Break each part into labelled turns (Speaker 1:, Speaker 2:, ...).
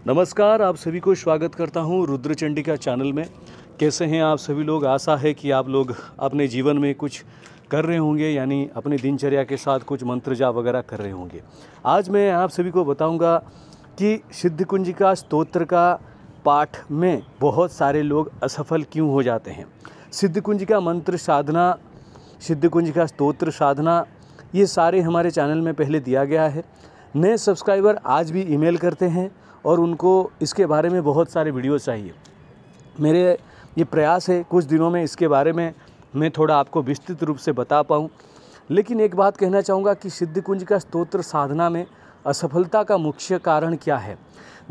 Speaker 1: नमस्कार, आप सभी को स्वागत करता हूं रुद्र चंडिका चैनल में। कैसे हैं आप सभी लोग? आशा है कि आप लोग अपने जीवन में कुछ कर रहे होंगे, यानी अपनी दिनचर्या के साथ कुछ मंत्र जाप वगैरह कर रहे होंगे। आज मैं आप सभी को बताऊंगा कि सिद्ध कुंजिका स्तोत्र का पाठ में बहुत सारे लोग असफल क्यों हो जाते हैं। सिद्ध कुंजिका मंत्र साधना, सिद्ध कुंजिका स्तोत्र साधना, ये सारे हमारे चैनल में पहले दिया गया है। नए सब्सक्राइबर आज भी ईमेल करते हैं और उनको इसके बारे में बहुत सारे वीडियो चाहिए। मेरे ये प्रयास है कुछ दिनों में इसके बारे में मैं थोड़ा आपको विस्तृत रूप से बता पाऊँ। लेकिन एक बात कहना चाहूँगा कि सिद्ध कुंजिका स्तोत्र साधना में असफलता का मुख्य कारण क्या है।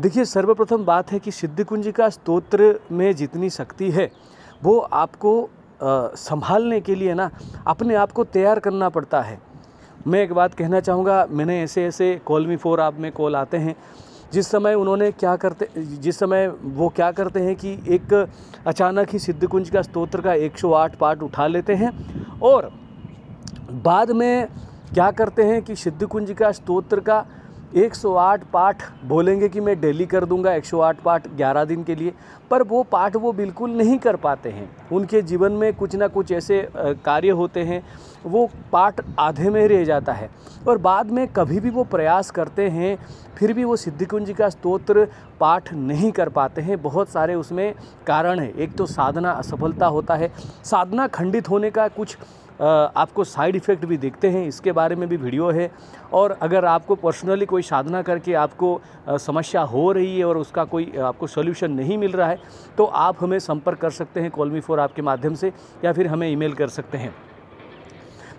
Speaker 1: देखिए, सर्वप्रथम बात है कि सिद्ध कुंजिका स्तोत्र में जितनी शक्ति है वो आपको संभालने के लिए ना अपने आप को तैयार करना पड़ता है। मैं एक बात कहना चाहूँगा, मैंने ऐसे कॉल मी फॉर आप में कॉल आते हैं, जिस समय वो क्या करते हैं कि एक अचानक ही सिद्ध कुंजिका स्तोत्र का 108 पाठ उठा लेते हैं और बाद में क्या करते हैं कि सिद्ध कुंजिका स्तोत्र का 108 पाठ बोलेंगे कि मैं डेली कर दूंगा 108 पाठ 11 दिन के लिए, पर वो पाठ वो बिल्कुल नहीं कर पाते हैं। उनके जीवन में कुछ ना कुछ ऐसे कार्य होते हैं, वो पाठ आधे में रह जाता है और बाद में कभी भी वो प्रयास करते हैं फिर भी वो सिद्ध कुंजिका स्तोत्र पाठ नहीं कर पाते हैं। बहुत सारे उसमें कारण है। एक तो साधना असफलता होता है, साधना खंडित होने का कुछ आपको साइड इफ़ेक्ट भी दिखते हैं, इसके बारे में भी वीडियो है। और अगर आपको पर्सनली कोई साधना करके आपको समस्या हो रही है और उसका कोई आपको सॉल्यूशन नहीं मिल रहा है तो आप हमें संपर्क कर सकते हैं कॉल मी फॉर आपके माध्यम से, या फिर हमें ईमेल कर सकते हैं।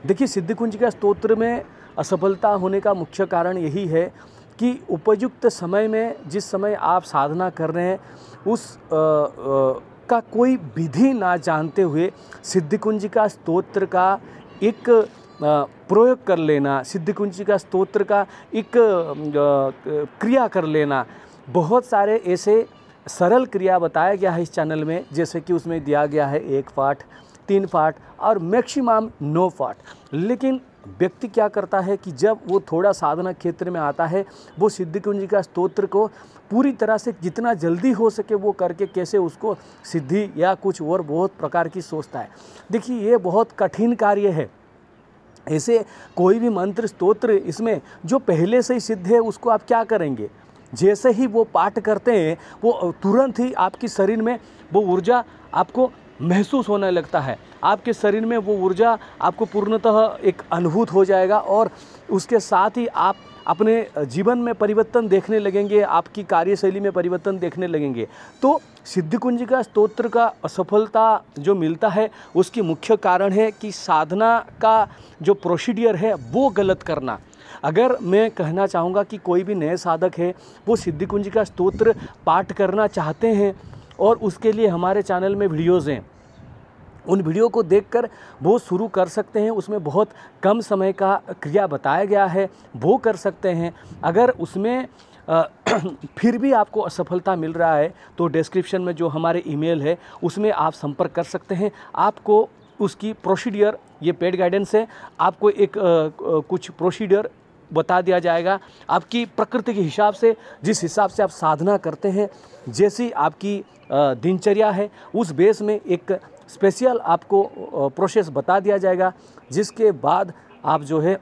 Speaker 1: देखिए, सिद्ध कुंजिका स्तोत्र में असफलता होने का मुख्य कारण यही है कि उपयुक्त समय में, जिस समय आप साधना कर रहे हैं उस का कोई विधि ना जानते हुए सिद्ध कुंजिका स्तोत्र का एक प्रयोग कर लेना, सिद्ध कुंजिका स्तोत्र का एक क्रिया कर लेना। बहुत सारे ऐसे सरल क्रिया बताया गया है इस चैनल में, जैसे कि उसमें दिया गया है 1 पाठ, 3 पाठ और मैक्सिमम 9 पाठ। लेकिन व्यक्ति क्या करता है कि जब वो थोड़ा साधना क्षेत्र में आता है वो सिद्ध कुंजिका स्तोत्र को पूरी तरह से जितना जल्दी हो सके वो करके कैसे उसको सिद्धि या कुछ और बहुत प्रकार की सोचता है। देखिए, ये बहुत कठिन कार्य है। ऐसे कोई भी मंत्र स्तोत्र इसमें जो पहले से ही सिद्ध है उसको आप क्या करेंगे? जैसे ही वो पाठ करते हैं वो तुरंत ही आपकी शरीर में वो ऊर्जा आपको महसूस होने लगता है। आपके शरीर में वो ऊर्जा आपको पूर्णतः एक अनुभूत हो जाएगा और उसके साथ ही आप अपने जीवन में परिवर्तन देखने लगेंगे, आपकी कार्यशैली में परिवर्तन देखने लगेंगे। तो सिद्ध कुंजिका स्तोत्र का असफलता जो मिलता है उसकी मुख्य कारण है कि साधना का जो प्रोसीडियर है वो गलत करना। अगर मैं कहना चाहूँगा कि कोई भी नए साधक है वो सिद्ध कुंजिका स्तोत्र पाठ करना चाहते हैं और उसके लिए हमारे चैनल में वीडियोज़ हैं, उन वीडियो को देखकर वो शुरू कर सकते हैं। उसमें बहुत कम समय का क्रिया बताया गया है, वो कर सकते हैं। अगर उसमें फिर भी आपको असफलता मिल रहा है तो डिस्क्रिप्शन में जो हमारे ईमेल है उसमें आप संपर्क कर सकते हैं। आपको उसकी प्रोसीडियर, ये पेड गाइडेंस है, आपको एक कुछ प्रोसीडियर बता दिया जाएगा आपकी प्रकृति के हिसाब से, जिस हिसाब से आप साधना करते हैं, जैसी आपकी दिनचर्या है उस बेस में एक स्पेशल आपको प्रोसेस बता दिया जाएगा, जिसके बाद आप जो है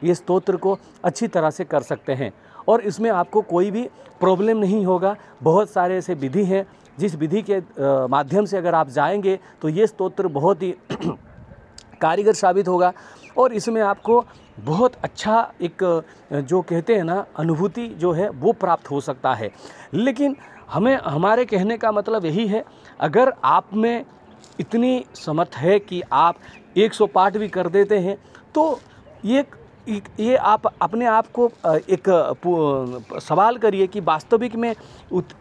Speaker 1: ये स्तोत्र को अच्छी तरह से कर सकते हैं और इसमें आपको कोई भी प्रॉब्लम नहीं होगा। बहुत सारे ऐसे विधि हैं जिस विधि के माध्यम से अगर आप जाएंगे तो ये स्तोत्र बहुत ही कारीगर साबित होगा और इसमें आपको बहुत अच्छा एक जो कहते हैं ना अनुभूति जो है वो प्राप्त हो सकता है। लेकिन हमारे कहने का मतलब यही है, अगर आप में इतनी समर्थ है कि आप 100 पाठ भी कर देते हैं तो ये आप अपने आप को एक सवाल करिए कि वास्तविक में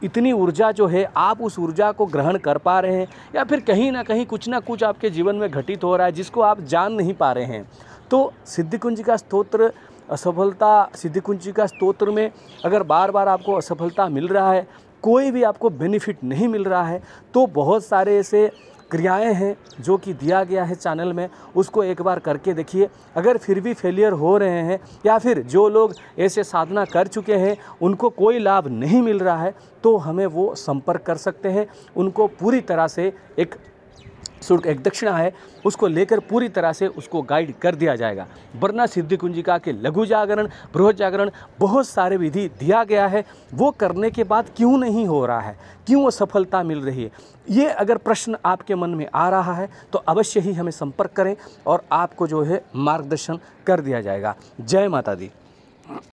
Speaker 1: इतनी ऊर्जा जो है आप उस ऊर्जा को ग्रहण कर पा रहे हैं या फिर कहीं ना कहीं कुछ ना कुछ आपके जीवन में घटित हो रहा है जिसको आप जान नहीं पा रहे हैं। तो सिद्ध कुंजिका स्तोत्र असफलता, सिद्ध कुंजिका स्तोत्र में अगर बार बार आपको असफलता मिल रहा है, कोई भी आपको बेनिफिट नहीं मिल रहा है, तो बहुत सारे ऐसे क्रियाएं हैं जो कि दिया गया है चैनल में, उसको एक बार करके देखिए। अगर फिर भी फेलियर हो रहे हैं या फिर जो लोग ऐसे साधना कर चुके हैं उनको कोई लाभ नहीं मिल रहा है, तो हमें वो संपर्क कर सकते हैं। उनको पूरी तरह से एक दक्षिणा है उसको लेकर पूरी तरह से उसको गाइड कर दिया जाएगा। वरना सिद्धि कुंजिका के लघु जागरण, बृहद जागरण, बहुत सारे विधि दिया गया है, वो करने के बाद क्यों नहीं हो रहा है, क्यों वो सफलता मिल रही है, ये अगर प्रश्न आपके मन में आ रहा है तो अवश्य ही हमें संपर्क करें और आपको जो है मार्गदर्शन कर दिया जाएगा। जय माता दी।